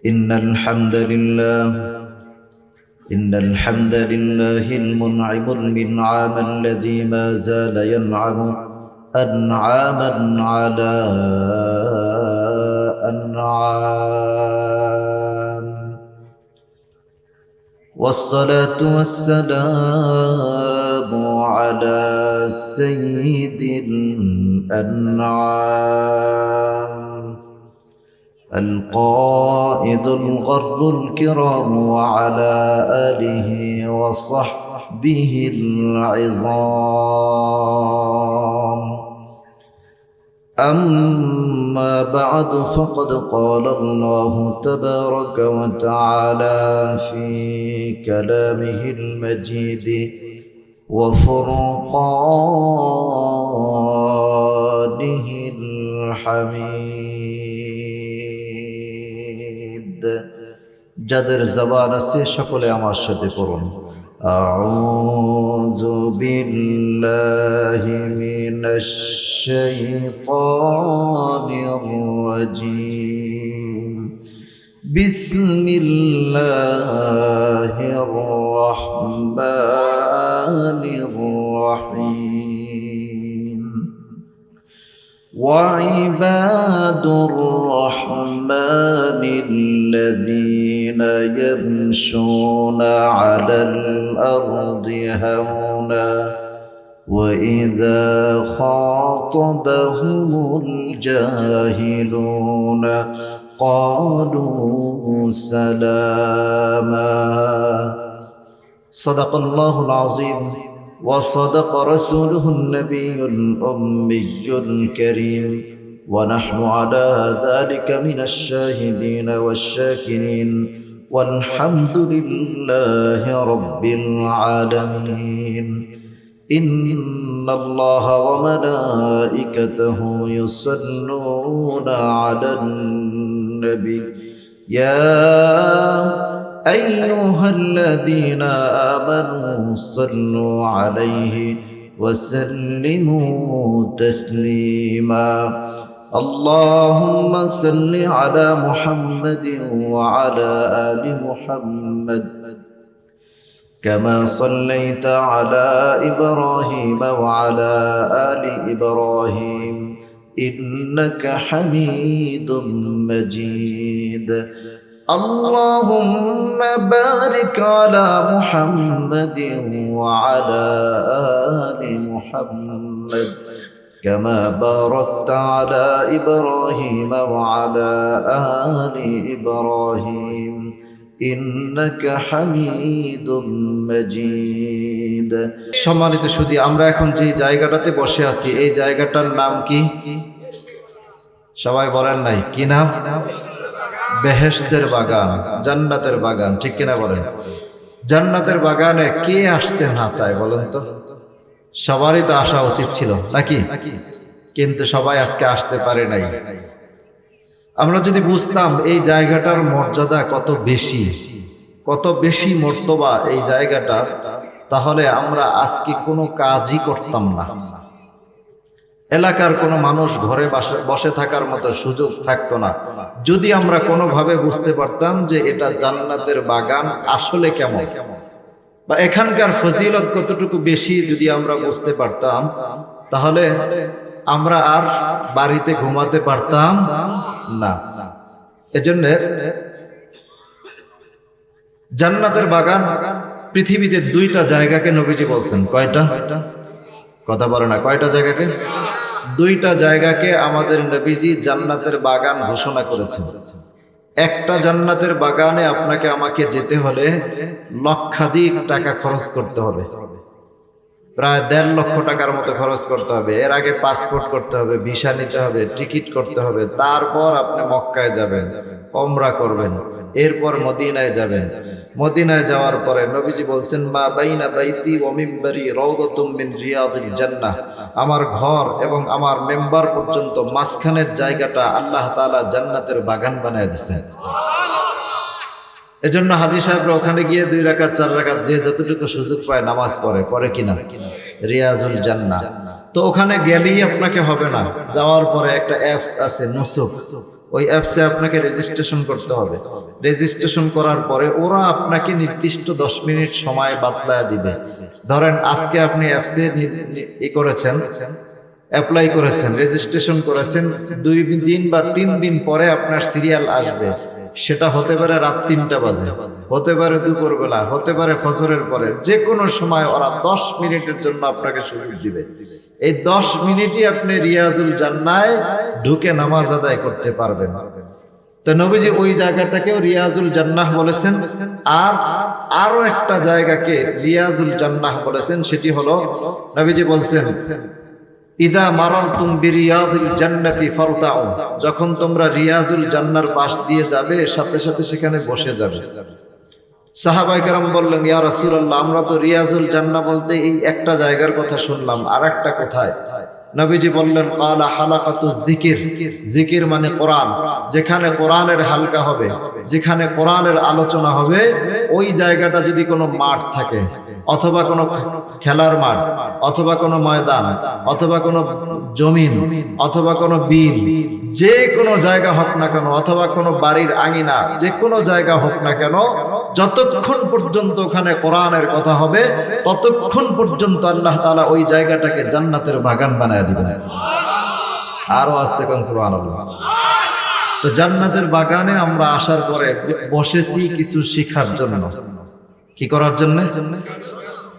إن الحمد لله المنعم المنعم الذي ما زال ينعم أنعاما على أنعام، والصلاة والسلام على سيد الأنعام القائد الغر الكرام وعلى آله وصحبه العظام. أما بعد، فقد قال الله تبارك وتعالى في كلامه المجيد وفرقانه الحميد। যাদের জবান আছে সকলে আমার সাথে পড়ুন, আউযু বিল্লাহি মিনাশ শাইতানির রাজীম, বিসমিল্লাহির রাহমানির রাহিম। وعباد الرحمن الذين يمشون على الأرض هونا وإذا خاطبهم الجاهلون قالوا سلاما. صدق الله العظيم وصدق رسوله النبي الأمي الكريم، ونحن على ذلك من الشاهدين والشاكرين، والحمد لله رب العالمين. إن الله وملائكته يصلون على النبي يا أيها الذين آمنوا صلوا عليه وسلموا تسليما. اللهم صل على محمد وعلى آل محمد كما صليت على إبراهيم وعلى آل إبراهيم إنك حميد مجيد. اللهم بارك على محمد وعلى آل محمد كما باركت على إبراهيم وعلى آل إبراهيم إنك حميد مجيد. সম্মানিত সুধী, আমরা এখন যে জায়গাটাতে বসে আছি এই জায়গাটার নাম কি? সবাই বলেন নাই কি নাম? বেহেশতের বাগান, জান্নাতের বাগান, ঠিক কিনা বলেন? জান্নাতের বাগানে কে আসতে না চায় বলেন তো? সবারই তো আসা উচিত ছিল নাকি? কিন্তু সবাই আজকে আসতে পারে নাই। আমরা যদি বুঝতাম এই জায়গাটার মর্যাদা কত বেশি মর্তবা এই জায়গাটার, তাহলে আমরা আজকে কোনো কাজই করতাম না। এলাকার কোনো মানুষ ঘরে বসে থাকার মতো সুযোগ থাকতো না যদি আমরা কোনোভাবে বুঝতে পারতাম যে এটা জান্নাতের বাগান আসলে কেমন, বা এখানকার ফজিলত কতটুকু বেশি যদি আমরা বুঝতে পারতাম, তাহলে আমরা আর বাড়িতে ঘুমাতে পারতাম না। এজন্য জান্নাতের বাগান পৃথিবীতে দুইটা জায়গাকে নবীজি বলছেন। কয়টা? কথা বলে না। কয়টা জায়গাকে? দুইটা জায়গাকে আমাদের নবীজি জান্নাতের বাগান ঘোষণা করেছেন। একটা জান্নাতের বাগানে আপনাকে আমাকে যেতে হলে লক্ষাধিক টাকা খরচ করতে হবে, প্রায় 1.5 লক্ষ টাকার মতো খরচ করতে হবে। এর আগে পাসপোর্ট করতে হবে, ভিসা নিতে হবে, টিকিট করতে হবে, তারপর আপনি মক্কায় যাবেন, ওমরা করবেন, এরপর মদিনায় যাবেন। মদিনায় যাওয়ার পরে নবীজি বলছেন, মা বাইনা বাইতি ওয়া মিম্বারি রাউদাতুম মিন রিয়াদিল জান্নাহ, আমার ঘর এবং আমার মেম্বার পর্যন্ত মাঝখানের জায়গাটা আল্লাহ তাআলা জান্নাতের বাগান বানায় দিয়েছেন। এজন্য হাজী সাহেবরা ওখানে গিয়ে 2 রাকাত 4 রাকাত যে যতটুকু সুযোগ পায় নামাজ পড়ে কিনা? রিয়াজুল জান্নাহ। তো ওখানে গেলেই আপনাকে হবে না, যাওয়ার পরে একটা অ্যাপস আছে নুসুক, ওই অ্যাপসে আপনাকে রেজিস্ট্রেশন করতে হবে। রেজিস্ট্রেশন করার পরে ওরা আপনাকে নির্দিষ্ট 10 মিনিট সময় বাতলায় দিবে। ধরেন আজকে আপনি অ্যাপসে করেছেন, অ্যাপ্লাই করেছেন, রেজিস্ট্রেশন করেছেন, 2 দিন বা 3 দিন পরে আপনার সিরিয়াল আসবে। সেটা হতে পারে রাত 3টা বাজে, হতে পারে দুপুরবেলা, হতে পারে ফজরের পরে, যে কোনো সময় ওরা 10 মিনিটের জন্য আপনাকে সুযোগ দিবে। এই 10 মিনিটই আপনি রিয়াজুল জান্নায় ঢুকে নামাজ আদায় করতে পারবেন। তো নবীজি ওই জায়গাটাকেও রিয়াজুল জান্নাহ বলেছেন। আর আরো একটা জায়গাকে রিয়াজুল জান্নাহ বলেছেন, সেটি হলো নবীজি বলছেন, ইদা মারারতুম বিরিয়াদিল জান্নাতি ফারতাউ, যখন তোমরা রিয়াজুল জান্নার পাশ দিয়ে যাবে সাথে সাথে সেখানে বসে যাবে। সাহাবায়ে কেরাম বললেন, ইয়া রাসূলুল্লাহ, আমরা তো রিয়াজুল জান্নাহ বলতে এই একটা জায়গার কথা শুনলাম, আরেকটা কোথায়? নবীজি বললেন, ক্বালা হালাকাতু যিকির, যিকির মানে কোরআন, যেখানে কোরআনের হালকা হবে, যেখানে কোরআনের আলোচনা হবে, ওই জায়গাটা যদি কোনো মাঠ থাকে, অথবা কোনো খেলার মাঠ, অথবা কোনো ময়দান, অথবা কোনো জমিন, অথবা কোনো বিল, যে কোনো জায়গা হোক না কেন, অথবা কোনো বাড়ির আঙিনা, যে কোনো জায়গা হোক না কেন, যতক্ষণ পর্যন্ত ওখানে কোরআনের কথা হবে ততক্ষণ পর্যন্ত আল্লাহ তাআলা ওই জায়গাটাকে জান্নাতের বাগান বানায় দিবেন। আরো আস্তে কোন সুবহানাল্লাহ। তো জান্নাতের বাগানে আমরা আসার পরে বসেছি কিছু শিখার জন্য। কি করার জন্য?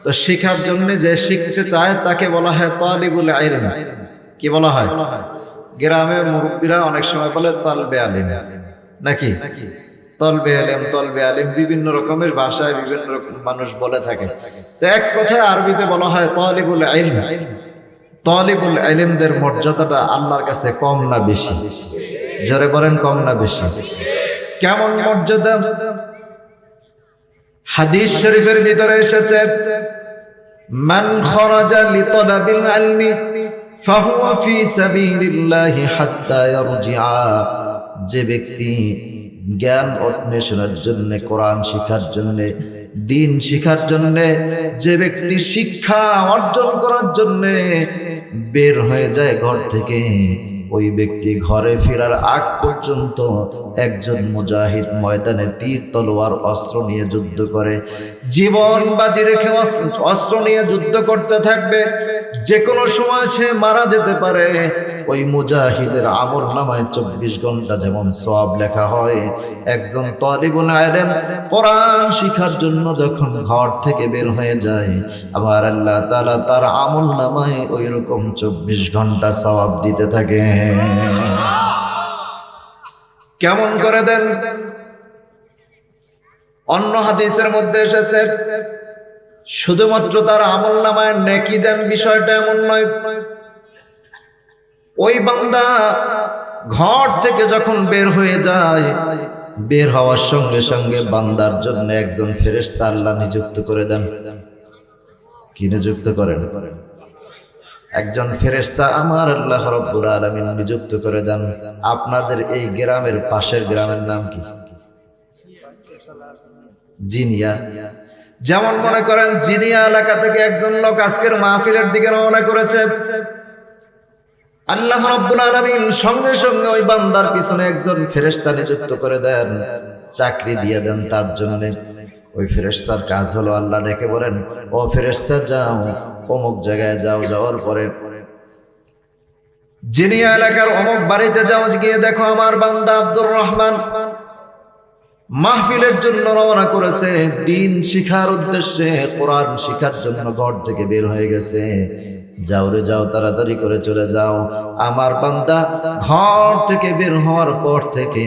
তো শিখার জন্য, যে শিখতে চায় তাকে বলা হয় তালিবুল ইলম। কি বলা হয়? গ্রামের মুরব্বীরা অনেক সময় বলে তালবে আলিম, নাকি তলবে আলিম, তলবে আলিম, বিভিন্ন রকমের ভাষায় বিভিন্ন রকম মানুষ বলে থাকে। তো এক কথায় আরবিতে বলা হয় তালিবুল ইলম। তালিবুল ইলমদের মর্যাদাটা আল্লাহর কাছে কম না বেশি? জোরে বলেন, কম না বেশি? কেমন মর্যাদা? হাদিস শরীফের ভিতরে এসেছে, মান খরাজা লিতালাবিল ইলমি ফাহুয়া ফি সাবিলিল্লাহি হাত্তা ইয়ারজিআ, যে ব্যক্তি জ্ঞান অন্বেষণের জন্য, কোরআন শিখার জন্য, দিন শিখার জন্য, যে ব্যক্তি শিক্ষা অর্জন করার জন্য বের হয়ে যায় ঘর থেকে, ওই ব্যক্তি ঘরে ফেরার আগ পর্যন্ত একজন মুজাহিদ ময়দানে তীর তলোয়ার অস্ত্র নিয়ে যুদ্ধ করে, জীবন বাজি রেখে অস্ত্র নিয়ে যুদ্ধ করতে থাকবে। যে কোনো সময় সে মারা যেতে পারে। ওই মুজাহিদের আমলনামায় 24 ঘন্টা যেমন সওয়াব লেখা হয়, একজন তালিবুল ইলম কোরআন শিখার জন্য যখন ঘর থেকে বের হয়ে যায়, আবার আল্লাহ তাআলা তার আমলনামায় ওই রকম 24 ঘন্টা সওয়াব দিতে থাকে। কেমন করে দেন? অন্য হাদিসের মধ্যে এসেছে, শুধুমাত্র তার আমলনামায় নেকি দেন, বিষয়টা এমন নয়। ওই বান্দা ঘর থেকে যখন বের হয়ে যায়, বের হওয়ার সঙ্গে সঙ্গে বান্দার জন্য একজন ফেরেশতা আল্লাহ নিযুক্ত করে দেন। কি নিযুক্ত করেন? একজন ফেরেশতা আমার আল্লাহ রাব্বুল আলামিন নিযুক্ত করে দেন। আপনাদের এই গ্রামের পাশের গ্রামের নাম কি? জিনিয়া। যেমন মনে করেন জিনিয়া এলাকা থেকে একজন লোক আজকের মাহফিলের দিকে রওনা করেছে, আল্লাহ রাব্বুল আলামিন সঙ্গে সঙ্গে ওই বান্দার পিছনে একজন ফেরেশতা নিযুক্ত করে দেন, চাকরি দিয়ে দেন তার জন্য। ওই ফেরেশতার কাজ হলো, আল্লাহ ডেকে বলেন, ও ফেরেশতা যাও অমুক জায়গায় যাও, যাওয়ার পরে জিনিয়া এলাকার অমুক বাড়িতে যাও, গিয়ে দেখো আমার বান্দা আব্দুর রহমান মাহফিলের জন্য রওনা করেছে, দিন শিখার উদ্দেশ্যে, কোরআন শিখার জন্য ঘর থেকে বের হয়ে গেছে। যাও রে যাও, তাড়াতাড়ি করে চলে যাও। আমার বান্দা ঘর থেকে বের হওয়ার পর থেকে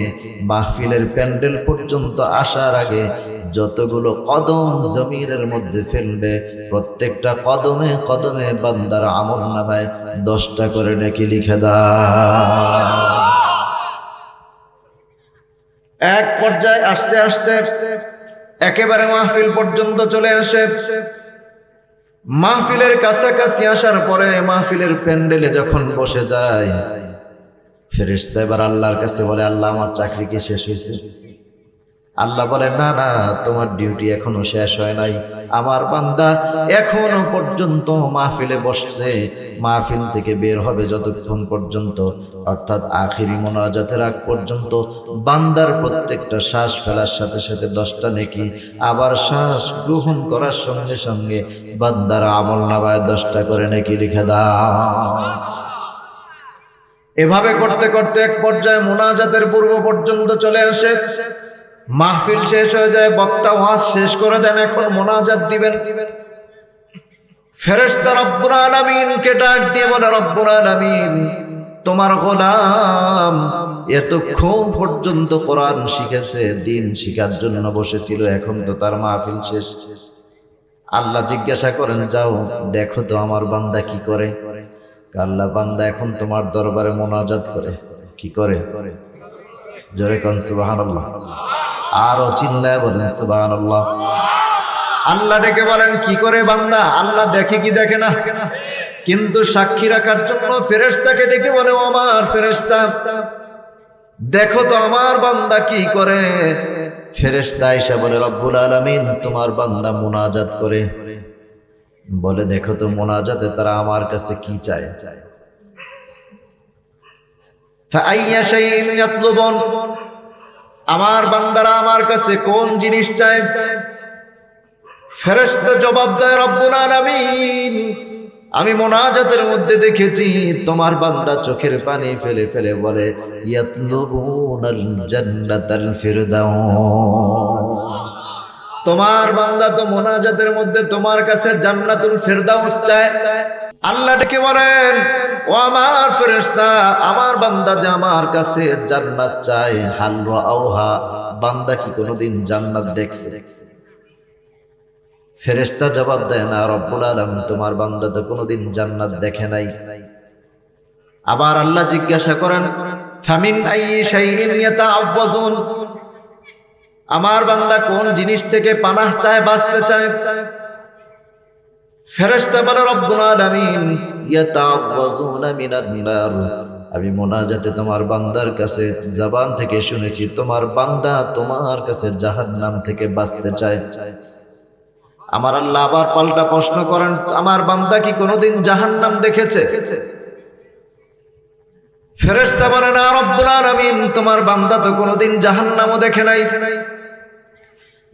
মাহফিলের প্যান্ডেল পর্যন্ত আসার আগে যতগুলো কদম জমিনের মধ্যে ফেলবে, প্রত্যেকটা কদমে কদমে বান্দার আমলনামায় 10টা করে নেকি লিখে দাও। এক পর্যায়ে আস্তে আস্তে একেবারে মাহফিল পর্যন্ত চলে আসে। মাহফিলের কাছাকাছি আসার পরে মাহফিলের প্যান্ডেলে যখন বসে যায়, ফেরেশতা এবার আল্লাহর কাছে বলে, আল্লাহ আমার চাকরি কি শেষ হয়েছে? আল্লাহ বলে না না, তোমার ডিউটি এখনো শেষ হয় নাই। আমার বান্দা এখনো পর্যন্ত মাহফিলে বসছে, মাহফিল থেকে বের হবে যতক্ষণ পর্যন্ত, অর্থাৎ আখিরি মোনাজাতের আগ পর্যন্ত বান্দার প্রত্যেকটা শ্বাস ফেলার সাথে সাথে 10টা নেকি, আবার শ্বাস গ্রহণ করার সঙ্গে সঙ্গে বান্দার আমলনামায় 10টা করে নেকি লিখে দাও। এভাবে করতে করতে এক পর্যায়ে মোনাজাতের পূর্ব পর্যন্ত চলে আসে। মাহফিল শেষ হয়ে যায়, বক্তা ওয়াজ শেষ করে দেন, এখন মোনাজাত দিবেন। ফেরেশতা রব্বুল আলামিনকে ডাক দিয়ে বলে, রব্বুল আলামিন, তোমার গোলাম এতক্ষণ পর্যন্ত কোরআন শিখেছে, দিন শিখার জন্য বসেছিল, এখন তো তার মাহফিল শেষ। আল্লাহ জিজ্ঞাসা করেন, যাও দেখো তো আমার বান্দা কি করে। আল্লাহ, বান্দা এখন তোমার দরবারে মোনাজাত করে। কি করে? জোরে কোন সুবহানাল্লাহ। আরো চিল্লায় বলেন সুবহানাল্লাহ। আল্লাহ ডেকে বলেন, কি করে বান্দা? আল্লাহ দেখে কি দেখে না? কিন্তু সাক্ষী রাখার জন্য ফেরেশতাকে ডেকে বলে, ও আমার ফেরেশতা, দেখো তো আমার বান্দা কি করে। ফেরেশতা এসে বলে, রব্বুল আলামিন, তোমার বান্দা মোনাজাত করে। বলে, দেখো তো মোনাজাতে তারা আমার কাছে কি চায়। ফাআইয়া শাইইন ইয়াতলুবুন, আমার বান্দারা আমার কাছে কোন জিনিস চায়? ফেরেশতা জবাব দেয়, রব্বুল আলামিন, আমি মোনাজাতের মধ্যে দেখেছি তোমার বান্দা চোখের পানি ফেলে ফেলে বলে, ইয়াতলুবুনাল জান্নাতাল ফিরদাউস। তোমার বান্দা তো মোনাজাতের মধ্যে তোমার কাছে জান্নাতুল ফিরদাউস চায়। আল্লাহ ডেকে বলেন, ও আমার ফেরেশতা, আমার বান্দা যে আমার কাছে জান্নাত চায়, হাল রাআউহা, বান্দা কি কোনোদিন জান্নাত দেখছে? ফেরেশতা জবাব দেয়, না রব্বুল আলামিন, তোমার বান্দা তো কোনোদিন জান্নাত দেখে নাই। আবার আল্লাহ জিজ্ঞাসা করেন, ফামিন আইয়ি শাইইন ইয়াতাআওয়াজুন, আমার বান্দা কোন জিনিস থেকে পানাহ চায়, বাঁচতে চায়? ফেরেশতা বলে, রব্বুল আলামিন, ইয়াতাআওয়াজুনা মিনান নার, আমি মোনাজাতে তোমার বান্দার কাছে জবান থেকে শুনেছি তোমার বান্দা তোমার কাছে জাহান্নাম থেকে বাঁচতে চায়। আমার আল্লাহ আবার পাল্টা প্রশ্ন করেন, আমার বান্দা কি কোনোদিন জাহান্নাম দেখেছে? ফেরেশতা বলে, না রব্বুল আলামিন, তোমার বান্দা তো কোনোদিন জাহান্নামও দেখে নাই,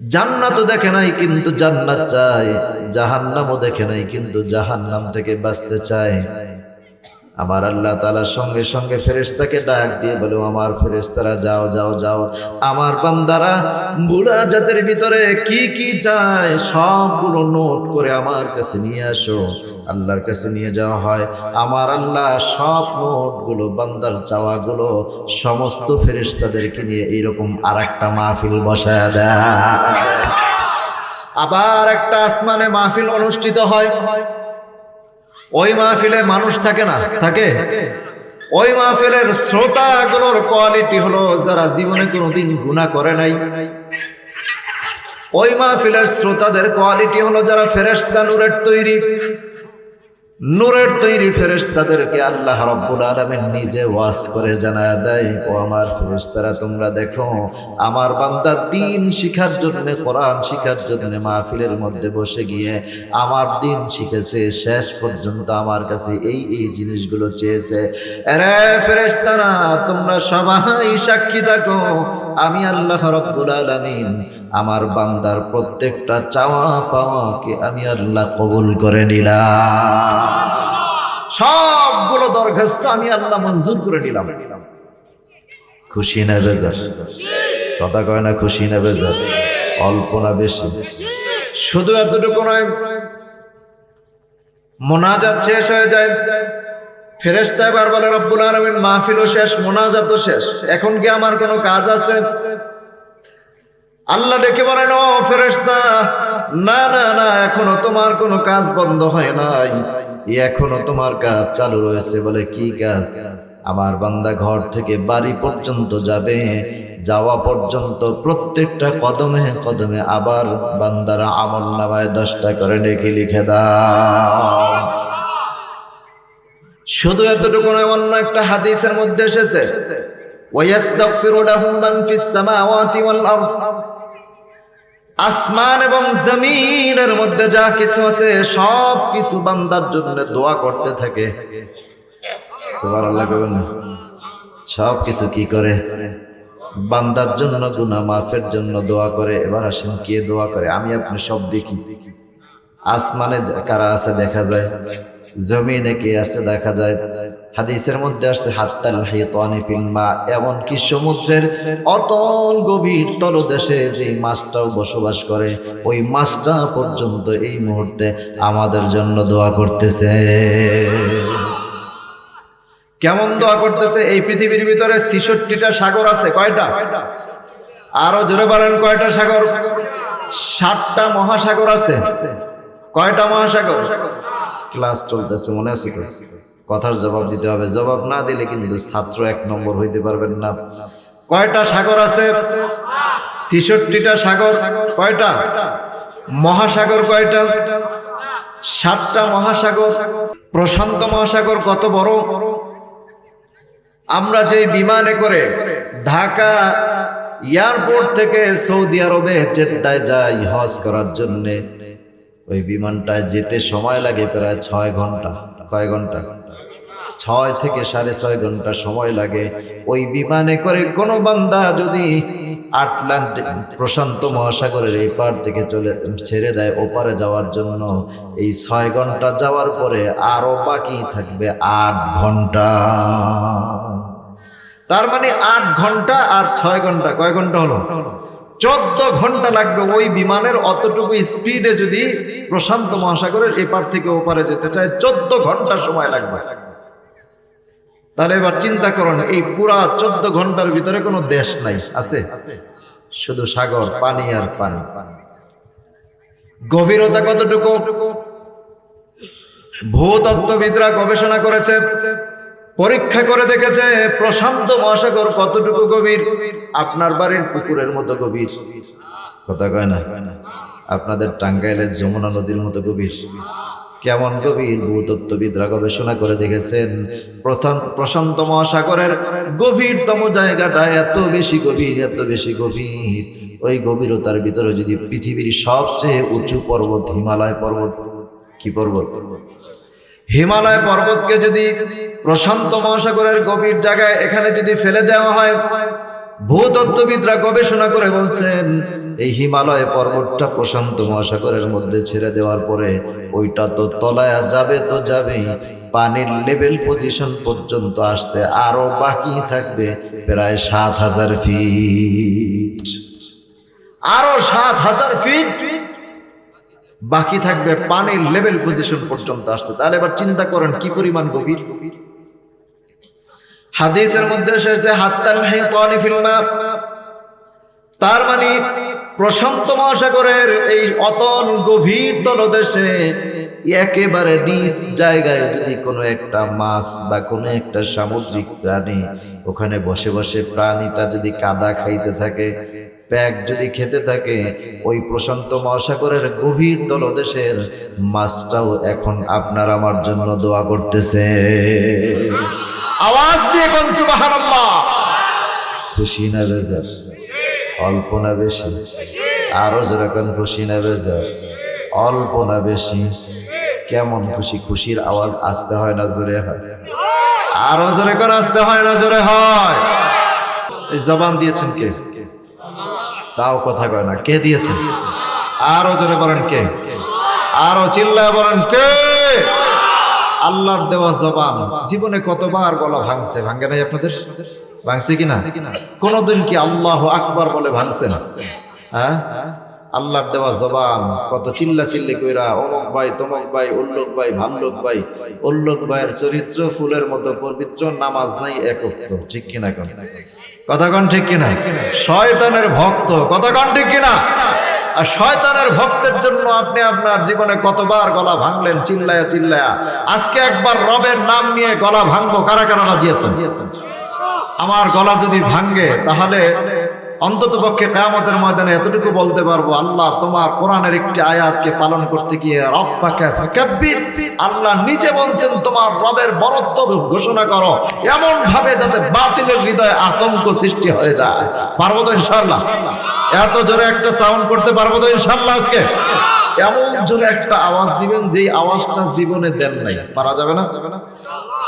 জান্নাতও দেখে নাই, কিন্তু জান্নাত চায়। জাহান্নামও দেখে নাই, কিন্তু জাহান্নাম থেকে বাঁচতে চায়। আমার আল্লাহ তাআলা সঙ্গে সঙ্গে ফেরেশতাকে ডাক দিয়ে বলে, আমার ফেরেশতারা, যাও যাও যাও, আমার বান্দারা মুনাজাতের ভিতরে কি কি চায় সবগুলো নোট করে আমার কাছে নিয়ে আসো। আল্লাহর কাছে নিয়ে যাওয়া হয়। আমার আল্লাহ সব নোটগুলো, বান্দার চাওয়াগুলো সমস্ত ফেরেশতাদেরকে নিয়ে এইরকম আরেকটা মাহফিল বসায় দেয়। আবার একটা আসমানে মাহফিল অনুষ্ঠিত হয়। ওই মাহফিলে মানুষ থাকে না? থাকে। ওই মাহফিলের শ্রোতাগুলোর কোয়ালিটি হলো যারা জীবনে কোনোদিন গুনাহ করে নাই। ওই মাহফিলের শ্রোতাদের কোয়ালিটি হলো যারা ফেরেশতা নূরের তৈরি, নূরের তৈরি ফেরেশতাদেরকে আল্লাহ রাব্বুল আলামিন নিজে ওয়াজ করে জানায় দেয়, ও আমার ফেরেশতারা, তোমরা দেখো আমার বান্দা দ্বীন শিখার জন্য, কোরআন শিখার জন্য মাহফিলের মধ্যে বসে গিয়ে আমার দ্বীন শিখেছে, শেষ পর্যন্ত আমার কাছে এই এই জিনিসগুলো চেয়েছে। আরে ফেরেশতারা, তোমরা সবাই সাক্ষী থাকো, আমি আল্লাহ রাব্বুল আলামিন আমার বান্দার প্রত্যেকটা চাওয়া পাওয়াকে আমি আল্লাহ কবুল করে নিলাম। সবগুলো দরখাস্ত আমি আল্লাহ মঞ্জুর করে নিলাম। খুশি না বেজার? কথা কয় না, খুশি না বেজার? অল্প না বেশি? শুধু এতটুকু নয়, মোনাজাত শেষ হয়ে যায়। ফেরেশতা এবার বলে, রব্বুল আলামিন, মাহফিলও শেষ, মোনাজাতও শেষ, এখন কি আমার কোনো কাজ আছে? আল্লাহ ডেকে বলেন, ও ফেরেশতা, না না না, এখনো তোমার কোনো কাজ বন্ধ হয় নাই, এখনো তোমার কাজ চালু রয়েছে। বলে, কি কাজ? আমার বান্দা ঘর থেকে বাড়ি পর্যন্ত যাবে, যাওয়া পর্যন্ত প্রত্যেকটা কদমে কদমে আবার বান্দারা আমলনামায় 10টা করে নেকি লিখে দাও। শুধু এতটুকু নয়, অন্য একটা হাদিসের মধ্যে এসেছে, ওয়ায়াস্তাগফিরু লাহুম মান ফিস সামাওয়াতি ওয়াল আরদ, আসমান এবং জমিনের মধ্যে যা কিছু আছে সব কিছু বান্দার জন্য দোয়া করতে থাকে। সুবহানাল্লাহ কইবেন না? সব কিছু কি করে? বান্দার জন্য, গুনাহ মাফের জন্য দোয়া করে। এবার আসেন কে দোয়া করে? আমি আপনি সব দেখি। আসমানে কারা আছে দেখা যায়, জমিনে কে আছে দেখা যায়। হাদিসের মধ্যে আসছে হাত্তাল হিতানি ফিল মা, এমনকি সমুদ্রের অতল গভীর তলদেশে যে মাছটাও বসবাস করে, ওই মাছটা পর্যন্ত এই মুহূর্তে আমাদের জন্য দোয়া করতেছে। কেমন দোয়া করতেছে? এই পৃথিবীর ভিতরে ৬৬টা সাগর আছে। কয়টা? আরো জোরে বলেন, কয়টা সাগর? ৭টা মহাসাগর আছে। কয়টা মহাসাগর? ক্লাস চলতেছে, মনে আছে তো? কথার জবাব দিতে হবে, জবাব না দিলে কিন্তু ছাত্র ১ নম্বর হইতে পারবেন না। কয়টা সাগর আছে? ৬৬টা সাগর। কয়টা মহাসাগর? কয়টা? ৭টা মহাসাগর। প্রশান্ত মহাসাগর কত বড়? আমরা যে বিমানে করে ঢাকা এয়ারপোর্ট থেকে সৌদি আরবে জেদ্দায় যাই হজ করার জন্য, ওই বিমানটায় যেতে সময় লাগে প্রায় ৬ ঘন্টা। কয় ঘন্টা? ৬ থেকে ৬.৫ ঘন্টা সময় লাগে। ওই বিমানে করে কোনো বান্দা যদি আটলান্টিক প্রশান্ত মহাসাগরের এই পার থেকে ছেড়ে দেয় ওপারে যাওয়ার জন্য, এই ৬ ঘন্টা যাওয়ার পরে আরো বাকি থাকবে ৮ ঘন্টা। তার মানে ৮ ঘন্টা আর ৬ ঘন্টা, কয় ঘন্টা হলো? ১৪ ঘন্টা লাগবে ওই বিমানের অতটুকু স্পিডে যদি প্রশান্ত মহাসাগরের এপার থেকে ওপারে যেতে চায়, ১৪ ঘন্টা সময় লাগবে। তাহলে এবার চিন্তা করুন, এই পুরা ১৪ ঘন্টার ভিতরে কোনো দেশ নাই, আছে? শুধু সাগর, পানি আর পানি। গভীরতা কতটুকু? ভূতত্ত্ববিদরা গবেষণা করেছে, পরীক্ষা করে দেখেছে প্রশান্ত মহাসাগর কতটুকু গভীর। আপনার বাড়ির পুকুরের মতো গভীর। কথা কয় না? আপনাদের টাঙ্গাইলের যমুনা নদীর মতো গভীর। কেমন গভীর? ভূতত্ত্ববিদরা গবেষণা করে দেখেছেন প্রশান্ত মহাসাগরের গভীরতম জায়গাটা এত বেশি গভীর, এত বেশি গভীর। ওই গভীরতার ভিতরে যদি পৃথিবীর সবচেয়ে উঁচু পর্বত হিমালয় পর্বত, কি পর্বত? হিমালয় পর্বতকে যদি প্রশান্ত মহাসাগরের গভীর জায়গায় এখানে যদি ফেলে দেওয়া হয়, ভূতত্ত্ববিদরা গবেষণা করে বলছেন এই হিমালয় পর্বতটা প্রশান্ত মহাসাগরের মধ্যে ছেড়ে দেওয়ার পরে ওইটা তো তলায় যাবে, তো যাবেই, পানির লেভেল পজিশন পর্যন্ত আসতে আরো বাকি থাকবে প্রায় ৭,০০০ ফিট। আরো ৭,০০০ ফিট বাকি থাকবে পানির লেভেল পজিশন পর্যন্ত আসতে। তাহলে এবার চিন্তা করেন কি পরিমাণ গভীর। হাদিসের মধ্যে এসেছে হাত্তাল হিতানি ফিল মা, তার মানে প্রশান্ত মহাসাগরের এই অতল গভীর তলদেশে একেবারে নিচ জায়গায় যদি কোনো একটা মাছ বা কোনো একটা সামুদ্রিক প্রাণী ওখানে বসে বসে প্রাণীটা যদি কাদা খাইতে থাকে, প্যাক যদি খেতে থাকে, ওই প্রশান্ত মহাসাগরের গভীর তলদেশের মাছটাও এখন আপনার আমার জন্য দোয়া করতেছে। আওয়াজ দিয়ে কোন সুবহানাল্লাহ। খুশি না বেজার? অল্প না বেশি? আরো জোরে কোন খুশি না বেজার? অল্প না বেশি? কেমন খুশি? খুশির আওয়াজ আসতে হয় না জোরে হয়? আরো জোরে কোন আসতে হয় না জোরে হয়? এই জবান দিয়েছেন কে? তাও কথা কয় না, কে দিয়েছেন? আরো জোরে বলেন কে? আরো চিল্লায় বলেন কে? আল্লাহর দেওয়া জবান। জীবনে কতবার গলা ভাঙছে, ভাঙে নাই আপনাদের? ভাঙছে কিনা? কোনদিন কি আল্লাহু আকবার বলে ভাঙছে না? হ্যাঁ, আল্লাহর দেওয়া জবান কত চিল্লা চিল্লি কইরা অমুক ভাই, তমুক ভাই, উল্লুক ভাই, ভাল্লুক ভাই। উল্লুক ভাইয়ের চরিত্র ফুলের মতো পবিত্র, নামাজ নাই এক ওয়াক্ত, ঠিক কিনা? কথা কন ঠিক কিনা? শয়তানের ভক্ত, কথা কন ঠিক কিনা? আর শয়তানের ভক্তের জন্য আপনি আপনার জীবনে কতবার গলা ভাঙলেন চিল্লায়া চিল্লায়া। আজকে একবার রবের নাম নিয়ে গলা ভাঙবো, কারা কারা রাজি আছেন? আমার গলা যদি ভাঙে তাহলে অন্ততপক্ষে কিয়ামতের ময়দানে এতটুকু বলতে পারবো, আল্লাহ তোমার কোরআনের একটি আয়াতকে পালন করতে গিয়ে রব্বাকা ফাকাব্বির, আল্লাহ নিজে বলছেন তোমার রবের বরত্ব ঘোষণা করো এমন ভাবে যাতে বাতিলের হৃদয়ে আতঙ্ক সৃষ্টি হয়ে যায়। পারবো তো ইনশাআল্লাহ? এত জোরে একটা সাউন্ড করতে পারবো তো ইনশাআল্লাহ? আজকে এমন জোরে একটা আওয়াজ দিবেন যেই আওয়াজটা জীবনে দেন নাই। পারা যাবে না?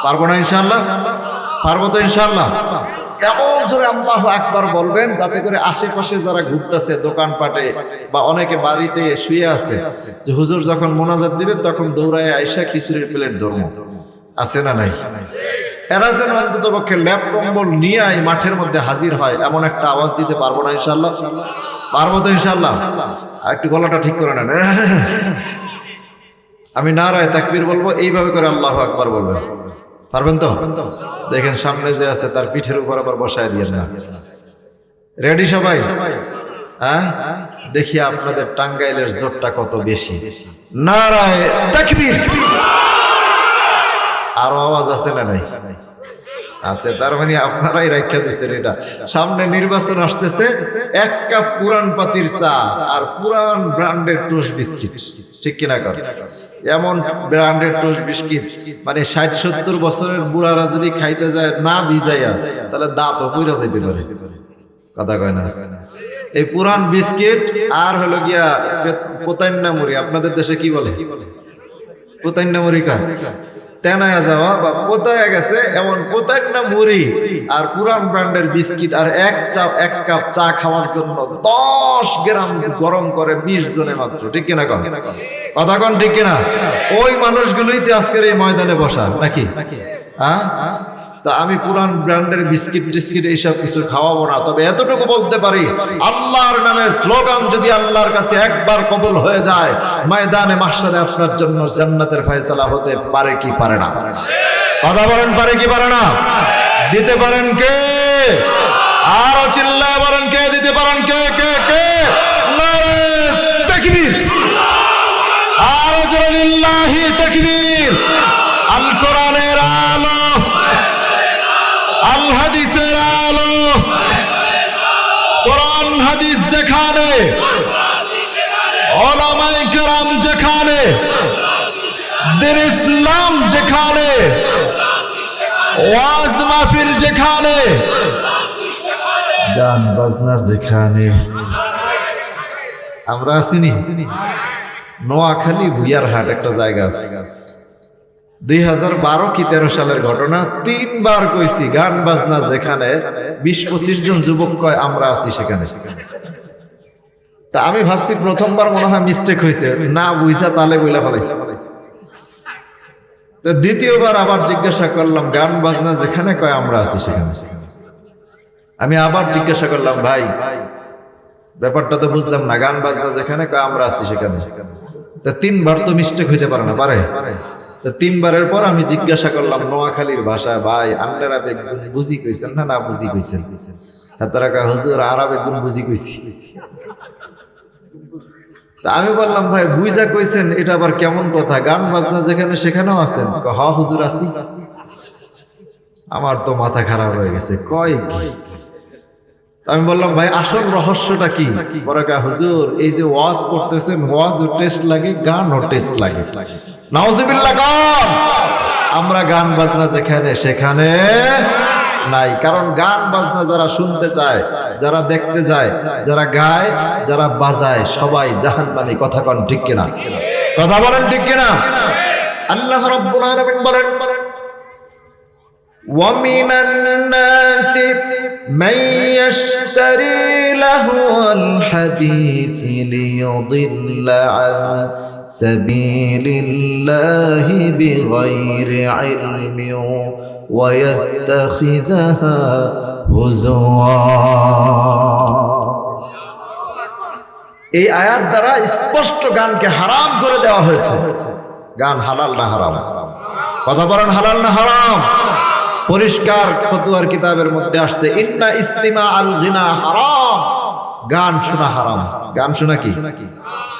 পারবো না ইনশাআল্লাহ? পারবো তো ইনশাআল্লাহ? এমন জোরে আল্লাহু আকবার বলবেন যাতে করে আশেপাশে যারা ঘুরতেছে দোকানপাটে বা অনেকে বাড়িতে শুয়ে আছে, যে হুজুর যখন মোনাজাত দিবেন তখন দৌড়ায় আয়সা খিচুড়ির প্লেট ধর্ম আছে না নাই, এরা যেন অন্ততপক্ষে ল্যাপ কম্বল নিয়ে এই মাঠের মধ্যে হাজির হয় এমন একটা আওয়াজ দিতে পারবো না ইনশাআল্লাহ? পারবো তো ইনশাআল্লাহ? একটু গলাটা ঠিক করে নেন। আমি নারায়ে তাকবীর বলবো, এইভাবে করে আল্লাহু আকবার বলবেন। পারবেন তো? দেখেন সামনে যে আছে তার পিঠের উপর আবার বসায় দিয়ে না। রেডি সবাই? হ্যাঁ, দেখি আপনাদের টাঙ্গাইলের জোরটা কত বেশি। নারায়ে তাকবীর। আরো আওয়াজ আছে না নাই? আছে। তার মানে আপনারাই রাখা দিচ্ছেন। এটা সামনে নির্বাচন আসতেছে, এক কাপ পুরান পাতির চা আর পুরান ব্র্যান্ডের টোস্ট বিস্কিট, ঠিক কিনা কর? এমন ব্র্যান্ডের টোস্ট বিস্কিট মানে 60-70 বছরের বুড়ারা যদি খাইতে যায় না ভিজাইয়া, তাহলে দাঁতও পুইরা যাইতে পারে। কথা কয় না? এই পুরান বিস্কিট আর হলো গিয়া পোতাইন্না মুড়ি, আপনাদের দেশে কি বলে? পোতাইন্না মুড়ি কা তেনায়া যাওয়া বা পোতায়া গেছে এমন পোতাইন্না মুড়ি আর পুরান ব্র্যান্ডের বিস্কিট আর এক কাপ চা খাওয়ার জন্য 10 গ্রাম গরম করে 20 জনে মাত্র, ঠিক কিনা কন? কথা কন ঠিক কিনা? ওই মানুষগুলোই তো আজকের এই ময়দানে বসা নাকি? হ্যাঁ, তা আমি পুরান ব্র্যান্ডের বিস্কিট টিস্কিট এইসব কিছু খাওয়াবো না, তবে এতটুকু বলতে পারি, আল্লাহর নামে স্লোগান যদি আল্লাহর কাছে একবার কবুল হয়ে যায়, ময়দানে মাহশারে আপনার জন্য জান্নাতের ফয়সালা হতে পারে কি পারে না? কথা বলেন, পারে কি পারে না? দিতে পারেন কে? আরো চিল্লায় বলেন, কে দিতে পারেন? কে কে কে? নারায়ে তাকবীর। আরো জোরে লিল্লাহি তাকবীর। আল কোরআনের আলো, আল হাদিসের আলো, কোরআন হাদিস যেখানে, উলামায়ে কেরাম যেখানে, দ্বীন ইসলাম যেখানে, ওয়াজ মাহফিল যেখানে, গান বাজনা যেখানে, আমরা আসিনি। নোয়াখালী ভুইয়ারহাট একটা জায়গা আছে, 2012 কি 13 সালের ঘটনা। 3 বার কইছি গান বাজনা যেখানে, 20-25 জন যুবক কয় আমরা আছি সেখানে। তা আমি ভাবছি প্রথমবার মনে হয় মিস্টেক হয়েছে, না বুঝা তালে বইলা ফেলাইছে। তো দ্বিতীয়বার আবার জিজ্ঞাসা করলাম, গান বাজনা যেখানে কয় আমরা আছি সেখানে। আমি আবার জিজ্ঞাসা করলাম, ভাই ব্যাপারটা তো বুঝলাম না, গান বাজনা যেখানে কয় আমরা আছি সেখানে। তা 3 বার তো মিস্টেক হইতে পারে না, পারে? 3 বারের পর আমি জিজ্ঞাসা করলাম নোয়াখালীর ভাষায়, ভাই আপনারা বেগুন বুঝি কইছেন না না বুঝি কইছেন? তারা কয় হুজুর আরবে গুণ বুঝি কইছি। তা আমি বললাম, ভাই বুঝা কইছেন এটা আবার কেমন কথা? গান বাজনা যেখানে সেখানেও আছেন? হ হুজুর আছি। আমার তো মাথা খারাপ হয়ে গেছে, কয় কি? আমি বললাম, ভাই আসল রহস্যটা কি? পরে কয় হুজুর এই যে ওয়াজ করতেছেন, ওয়াজও টেস্ট লাগে, গানও টেস্ট লাগে। নাউজুবিল্লাহ কর। আমরা গান বাজনা যেখানে সেখানে নাই, কারণ গান বাজনা যারা শুনতে চায়, যারা দেখতে যায়, যারা গায়, যারা বাজায়, সবাই জাহান্নামী। কথা কন ঠিক কিনা? কথা বলেন ঠিক কিনা? আল্লাহ রাব্বুল আলামিন বলেন, وَمِنَ النَّاسِ مَن يَشْتَرِي لَهْوَ الْحَدِيثِ لِيُضِلَّ عَن سَبِيلِ اللَّهِ بِغَيْرِ عِلْمٍ وَيَتَّخِذَهَا هُزُوًا। এই আয়াত দ্বারা স্পষ্ট গানকে হারাম করে দেওয়া হয়েছে। গান হালাল না হারাম? কথা বলেন, হালাল না হারাম? পরিষ্কার ফতোয়ার কিতাবের মধ্যে আসছে, ইন্না ইস্তিমা আল গিনা হারাম। গান শোনা হারাম। গান শোনা কি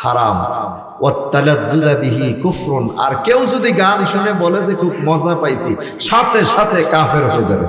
হারাম? ওয়াত্তালাযযুযা বিহি কুফরুন। আর কেউ যদি গান শুনে বলে যে খুব মজা পাইছি, সাথে সাথে কাফের হয়ে যাবে।